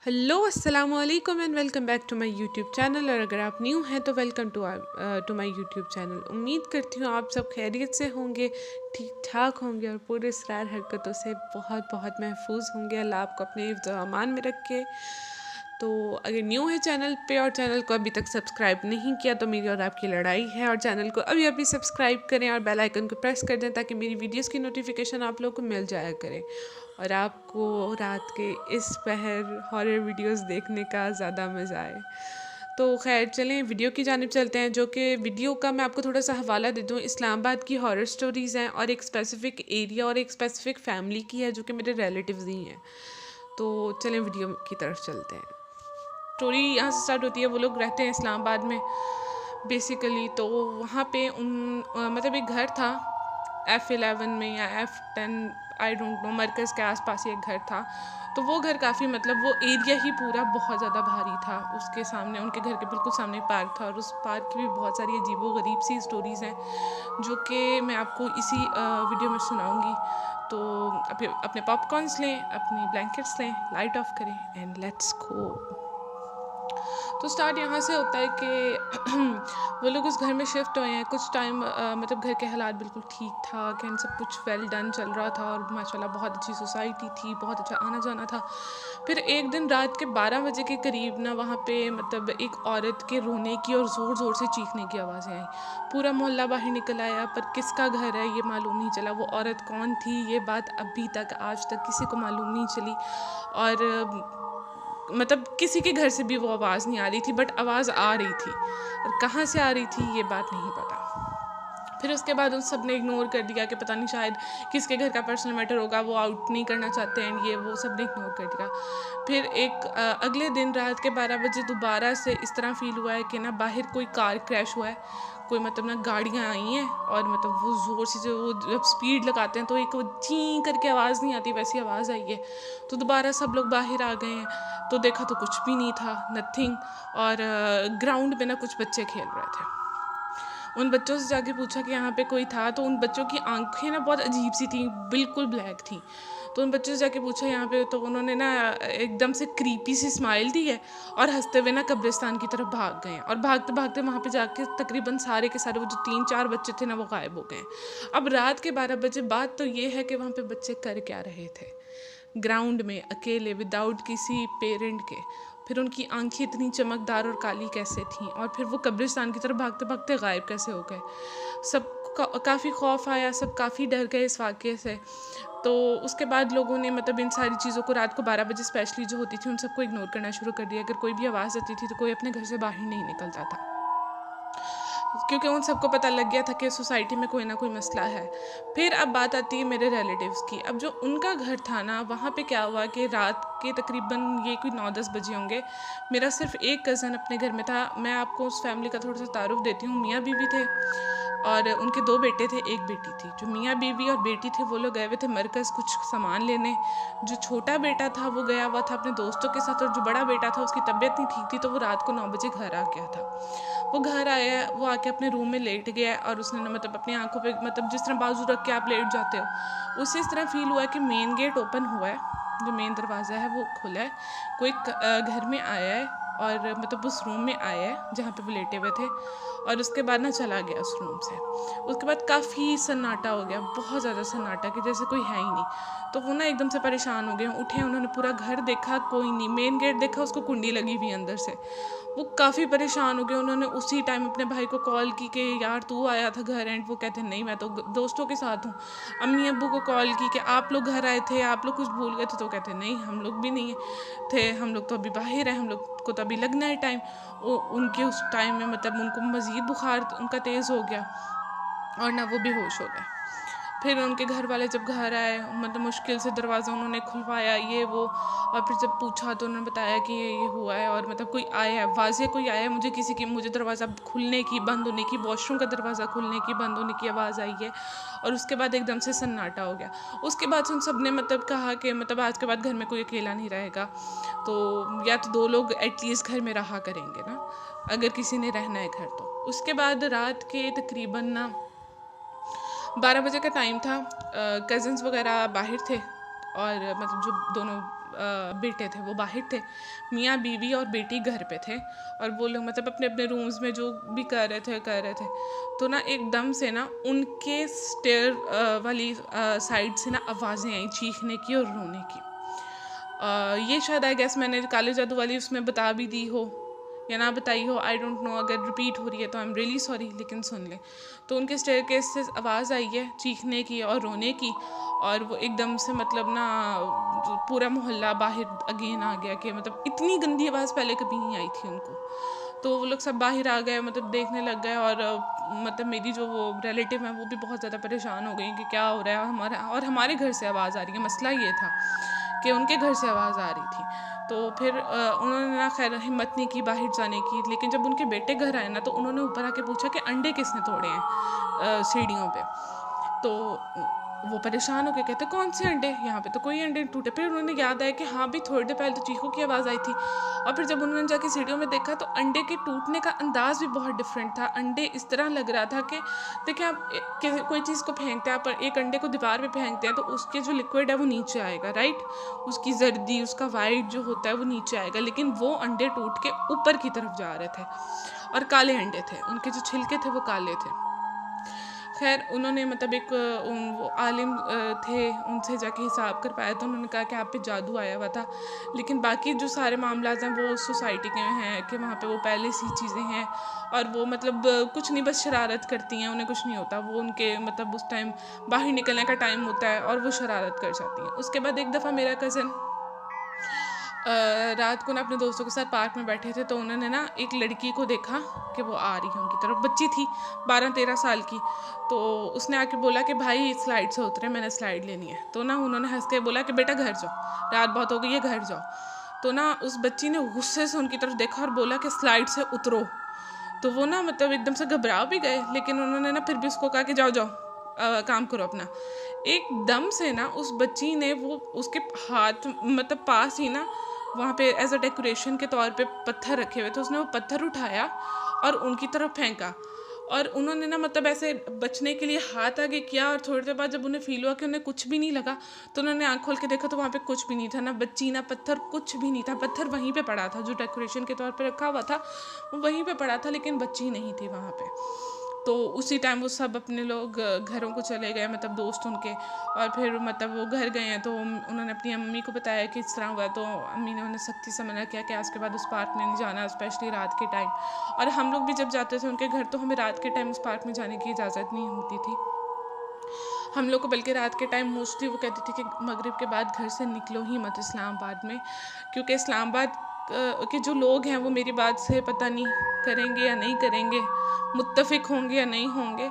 Hello अस्सलाम वालेकुम and welcome back to my YouTube channel. और अगर आप न्यू हैं तो welcome to my YouTube channel. उम्मीद करती हूँ आप सब खैरियत से होंगे, ठीक ठाक होंगे और पूरे इसरार हरकतों से बहुत बहुत महफूज होंगे। अल्लाह आपको अपने हिफ्ज़ व अमान में रखे। तो अगर न्यू है चैनल पे और चैनल को अभी तक सब्सक्राइब नहीं किया तो मेरी और आपकी लड़ाई है, और चैनल को अभी अभी सब्सक्राइब करें और बेल आइकन को प्रेस कर दें ताकि मेरी वीडियोस की नोटिफिकेशन आप लोगों को मिल जाया करें और आपको रात के इस पहर हॉरर वीडियोस देखने का ज़्यादा मज़ा आए। तो खैर चलें वीडियो की जानिब चलते हैं, जो कि वीडियो का मैं आपको थोड़ा सा हवाला दे दूँ। इस्लामाबाद की हॉरर स्टोरीज़ हैं और एक स्पेसिफ़िक एरिया और एक स्पेसिफ़िक फैमिली की है जो कि मेरे रिलेटिव्स ही हैं। तो चलें वीडियो की तरफ चलते हैं। स्टोरी यहाँ से स्टार्ट होती है। वो लोग रहते हैं इस्लामाबाद में बेसिकली। तो वहाँ पे मतलब एक घर था F11 में या F10, आई डोंट नो, मरकज़ के आसपास ही एक घर था। तो वो घर काफ़ी, मतलब वो एरिया ही पूरा बहुत ज़्यादा भारी था। उसके सामने, उनके घर के बिल्कुल सामने एक पार्क था और उस पार्क की भी बहुत सारी अजीबो गरीब सी स्टोरीज़ हैं जो कि मैं आपको इसी वीडियो में सुनाऊंगी। तो अपने पॉपकॉर्न्स लें, अपनी ब्लैंकेट्स लें, लाइट ऑफ करें एंड लेट्स गो। तो स्टार्ट यहाँ से होता है कि वो लोग उस घर में शिफ्ट हुए हैं कुछ टाइम, मतलब घर के हालात बिल्कुल ठीक ठाक हैं, सब कुछ वेल डन चल रहा था और माशाल्लाह बहुत अच्छी सोसाइटी थी, बहुत अच्छा आना जाना था। फिर एक दिन रात के 12 बजे के करीब ना वहाँ पे मतलब एक औरत के रोने की और ज़ोर ज़ोर से चीखने की आवाज़ें आई। पूरा मोहल्ला बाहर निकल आया, पर किसका घर है ये मालूम नहीं चला। वो औरत कौन थी ये बात अभी तक आज तक किसी को मालूम नहीं चली। और मतलब किसी के घर से भी वो आवाज़ नहीं आ रही थी, बट आवाज़ आ रही थी, और कहाँ से आ रही थी ये बात नहीं पता। फिर उसके बाद उन सब ने इग्नोर कर दिया कि पता नहीं शायद किसके घर का पर्सनल मैटर होगा, वो आउट नहीं करना चाहते हैं, ये वो सब ने इग्नोर कर दिया। फिर अगले दिन रात के 12 बजे दोबारा से इस तरह फील हुआ है कि ना बाहर कोई कार क्रैश हुआ है, कोई मतलब ना गाड़ियाँ आई हैं और मतलब वो ज़ोर से जो वो जब स्पीड लगाते हैं तो एक वो ची करके आवाज़ नहीं आती, वैसी आवाज़ आई है। तो दोबारा सब लोग बाहर आ गए हैं, तो देखा तो कुछ भी नहीं था, नथिंग। और ग्राउंड में ना कुछ बच्चे खेल रहे थे। उन बच्चों से जाके पूछा कि यहाँ पे कोई था, तो उन बच्चों की आंखें ना बहुत अजीब सी थी, बिल्कुल ब्लैक थी। तो उन बच्चों से जाके पूछा यहाँ पे, तो उन्होंने ना एकदम से क्रीपी सी स्माइल दी है और हंसते हुए ना कब्रिस्तान की तरफ भाग गए हैं। और भागते भागते वहाँ पे जाके तकरीबन सारे के सारे वो जो 3-4 बच्चे थे ना वो गायब हो गए। अब रात के 12 बजे, बात तो ये है कि वहाँ पे बच्चे कर क्या रहे थे ग्राउंड में अकेले, विदाउट किसी पेरेंट के। फिर उनकी आंखें इतनी चमकदार और काली कैसे थीं, और फिर वो कब्रिस्तान की तरफ भागते भागते गायब कैसे हो गए। सब काफ़ी खौफ आया, सब काफ़ी डर गए इस वाक़े से। तो उसके बाद लोगों ने मतलब इन सारी चीज़ों को रात को 12 बजे स्पेशली जो होती थी उन सबको इग्नोर करना शुरू कर दिया। अगर कोई भी आवाज़ आती थी तो कोई अपने घर से बाहर नहीं निकलता था, क्योंकि उन सबको पता लग गया था कि सोसाइटी में कोई ना कोई मसला है। फिर अब बात आती है मेरे रिलेटिव्स की। अब जो उनका घर था ना, वहाँ पे क्या हुआ कि रात के तकरीबन ये कोई 9-10 बजे होंगे, मेरा सिर्फ एक कज़न अपने घर में था। मैं आपको उस फैमिली का थोड़ा सा तारुफ देती हूँ। मियाँ बीवी थे और उनके 2 बेटे थे, 1 बेटी थी। जो मियाँ बीवी और बेटी थे वो लोग गए हुए थे मरकज़ कुछ सामान लेने। जो छोटा बेटा था वो गया हुआ था अपने दोस्तों के साथ, और जो बड़ा बेटा था उसकी तबीयत नहीं ठीक थी, तो वो रात को 9 बजे घर आ गया था। वो घर आया, वो आके अपने रूम में लेट गया और उसने ना मतलब अपनी आंखों पे मतलब जिस तरह बाजू रख के आप लेट जाते हो, उससे इस तरह फील हुआ कि मेन गेट ओपन हुआ है, जो मेन दरवाज़ा है वो खुला है, कोई घर में आया है और मतलब उस रूम में आया है जहाँ पे वो लेटे हुए थे, और उसके बाद ना चला गया उस रूम से। उसके बाद काफ़ी सन्नाटा हो गया, बहुत ज़्यादा सन्नाटा कि जैसे कोई है ही नहीं। तो वो ना एकदम से परेशान हो गए, उठे, उन्होंने पूरा घर देखा, कोई नहीं। मेन गेट देखा, उसको कुंडी लगी हुई अंदर से। वो काफ़ी परेशान हो गए। उन्होंने उसी टाइम अपने भाई को कॉल की कि यार तू आया था घर, एंड वो कहते नहीं मैं तो दोस्तों के साथ हूँ। अम्मी अब्बू को कॉल की कि आप लोग घर आए थे, आप लोग कुछ भूल गए थे, तो कहते नहीं हम लोग भी नहीं थे, हम लोग तो अभी बाहर हैं, हम लोग को तो अभी लगना है टाइम। उनके उस टाइम में मतलब उनको मज़ीद बुखार उनका तेज़ हो गया और ना वो बेहोश हो गए। फिर उनके घर वाले जब घर आए, मतलब मुश्किल से दरवाज़ा उन्होंने खुलवाया, ये वो, और फिर जब पूछा तो उन्होंने बताया कि ये हुआ है, और मतलब कोई आया है, वाज़े कोई आया है, मुझे दरवाज़ा खुलने की, बंद होने की, वॉशरूम का दरवाज़ा खुलने की, बंद होने की आवाज़ आई है। और उसके बाद एकदम से सन्नाटा हो गया। उसके बाद उन सब ने मतलब कहा कि मतलब आज के बाद घर में कोई अकेला नहीं रहेगा, तो या तो 2 लोग एटलीस्ट घर में रहा करेंगे ना, अगर किसी ने रहना है घर तो। उसके बाद रात के तकरीबन ना 12 बजे का टाइम था। कज़न्स वगैरह बाहर थे, और मतलब जो दोनों बेटे थे वो बाहर थे, मियाँ बीवी और बेटी घर पे थे, और वो लोग मतलब अपने अपने रूम्स में जो भी कर रहे थे। तो ना एकदम से ना उनके स्टेयर वाली साइड से ना आवाज़ें आई चीखने की और रोने की। ये शायद आई गेस मैंने काले जादू वाली उसमें बता भी दी हो या ना बताई हो, आई डोंट नो। अगर रिपीट हो रही है तो आई एम रियली सॉरी, लेकिन सुन ले। तो उनके स्टेयरकेस से आवाज़ आई है चीखने की और रोने की, और वो एकदम से मतलब ना पूरा मोहल्ला बाहर अगेन आ गया कि मतलब इतनी गंदी आवाज़ पहले कभी नहीं आई थी उनको। तो वो लोग सब बाहर आ गए, मतलब देखने लग गए, और मतलब मेरी जो वो रिलेटिव है वो भी बहुत ज़्यादा परेशान हो गई कि क्या हो रहा है, हमारे घर से आवाज़ आ रही है। मसला ये था कि उनके घर से आवाज़ आ रही थी। तो फिर उन्होंने ना खैर हिम्मत नहीं की बाहर जाने की, लेकिन जब उनके बेटे घर आए ना तो उन्होंने ऊपर आके पूछा कि अंडे किसने तोड़े हैं सीढ़ियों पे। तो वो परेशान हो के कहते कौन से अंडे, यहाँ पे तो कोई अंडे टूटे। फिर उन्होंने याद आया कि हाँ भी थोड़ी देर पहले तो चीखों की आवाज़ आई थी। और फिर जब उन्होंने जाके सीढ़ियों में देखा तो अंडे के टूटने का अंदाज़ भी बहुत डिफरेंट था। अंडे इस तरह लग रहा था कि देखिए आप कोई चीज़ को फेंकते हैं, आप एक अंडे को दीवार पे फेंकते हैं तो उसके जो लिक्विड है वो नीचे आएगा, राइट, उसकी जर्दी उसका वाइट जो होता है वो नीचे आएगा, लेकिन वो अंडे टूट के ऊपर की तरफ जा रहे थे और काले अंडे थे, उनके जो छिलके थे वो काले थे। खैर उन्होंने मतलब एक वो आलिम थे, उनसे जाके हिसाब कर पाया तो उन्होंने कहा कि आप पे जादू आया हुआ था, लेकिन बाकी जो सारे मामला हैं वो उस सोसाइटी के हैं कि वहाँ पे वो पहले से ही चीज़ें हैं, और वो मतलब कुछ नहीं बस शरारत करती हैं, उन्हें कुछ नहीं होता। वो उनके मतलब उस टाइम बाहर निकलने का टाइम होता है और वो शरारत कर जाती हैं। उसके बाद एक दफ़ा मेरा कज़न रात को ना अपने दोस्तों के साथ पार्क में बैठे थे, तो उन्होंने ना एक लड़की को देखा कि वो आ रही है उनकी तरफ, बच्ची थी 12-13 साल की। तो उसने आके बोला कि भाई स्लाइड से उतरे, मैंने स्लाइड लेनी है। तो ना उन्होंने हंस के बोला कि बेटा घर जाओ, रात बहुत हो गई है, घर जाओ। तो ना उस बच्ची ने गुस्से से उनकी तरफ देखा और बोला कि स्लाइड से उतरो। तो वो ना मतलब एकदम से घबरा भी गए, लेकिन उन्होंने ना फिर भी उसको कहा कि जाओ जाओ काम करो अपना। एकदम से ना उस बच्ची ने वो उसके हाथ मतलब पास ही ना वहाँ पे एज अ डेकोरेशन के तौर पे पत्थर रखे हुए थे, उसने वो पत्थर उठाया और उनकी तरफ फेंका, और उन्होंने ना मतलब ऐसे बचने के लिए हाथ आगे किया, और थोड़ी देर बाद जब उन्हें फील हुआ कि उन्हें कुछ भी नहीं लगा तो उन्होंने आँख खोल के देखा तो वहाँ पे कुछ भी नहीं था, ना बच्ची ना पत्थर, कुछ भी नहीं था। पत्थर वहीं पे पड़ा था जो डेकोरेशन के तौर पे रखा हुआ था, वो वहीं पे पड़ा था, लेकिन बच्ची नहीं थी वहाँ पे। तो उसी टाइम वो सब अपने लोग घरों को चले गए, मतलब दोस्त उनके, और फिर मतलब वो घर गए हैं तो उन्होंने अपनी अम्मी को बताया कि इस तरह हुआ। तो अम्मी ने उन्हें सख्ती से मना किया कि आज के बाद उस पार्क में नहीं जाना, स्पेशली रात के टाइम। और हम लोग भी जब जाते थे उनके घर तो हमें रात के टाइम उस पार्क में जाने की इजाज़त नहीं होती थी हम लोग को, बल्कि रात के टाइम मोस्टली वो कहती थी कि मगरिब के बाद घर से निकलो ही मत इस्लामाबाद में, क्योंकि इस्लामाबाद के जो लोग हैं वो मेरी बात से पता नहीं करेंगे या नहीं करेंगे, मुत्तफिक होंगे या नहीं होंगे,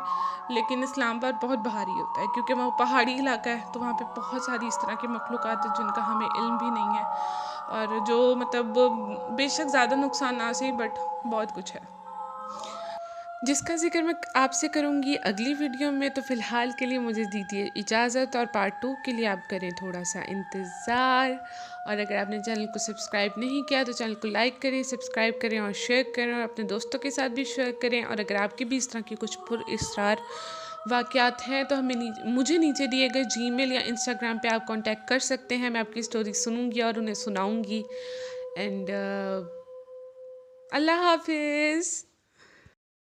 लेकिन इस्लामाबाद बहुत भारी होता है क्योंकि वहाँ पहाड़ी इलाका है, तो वहाँ पे बहुत सारी इस तरह की मखलूक़ात है जिनका हमें इल्म भी नहीं है, और जो मतलब बेशक ज़्यादा नुकसान ना सही बट बहुत कुछ है जिसका ज़िक्र मैं आपसे करूँगी अगली वीडियो में। तो फ़िलहाल के लिए मुझे दीजिए इजाज़त, और पार्ट 2 के लिए आप करें थोड़ा सा इंतज़ार। और अगर आपने चैनल को सब्सक्राइब नहीं किया तो चैनल को लाइक करें, सब्सक्राइब करें और शेयर करें, और अपने दोस्तों के साथ भी शेयर करें। और अगर आपकी भी इस तरह की कुछ पुरअसरार वाक़यात हैं तो मुझे नीचे दिए गए जीमेल या इंस्टाग्राम पे आप कांटेक्ट कर सकते हैं। मैं आपकी स्टोरी सुनूँगी और उन्हें सुनाऊँगी। एंड अल्लाह हाफ़िज़।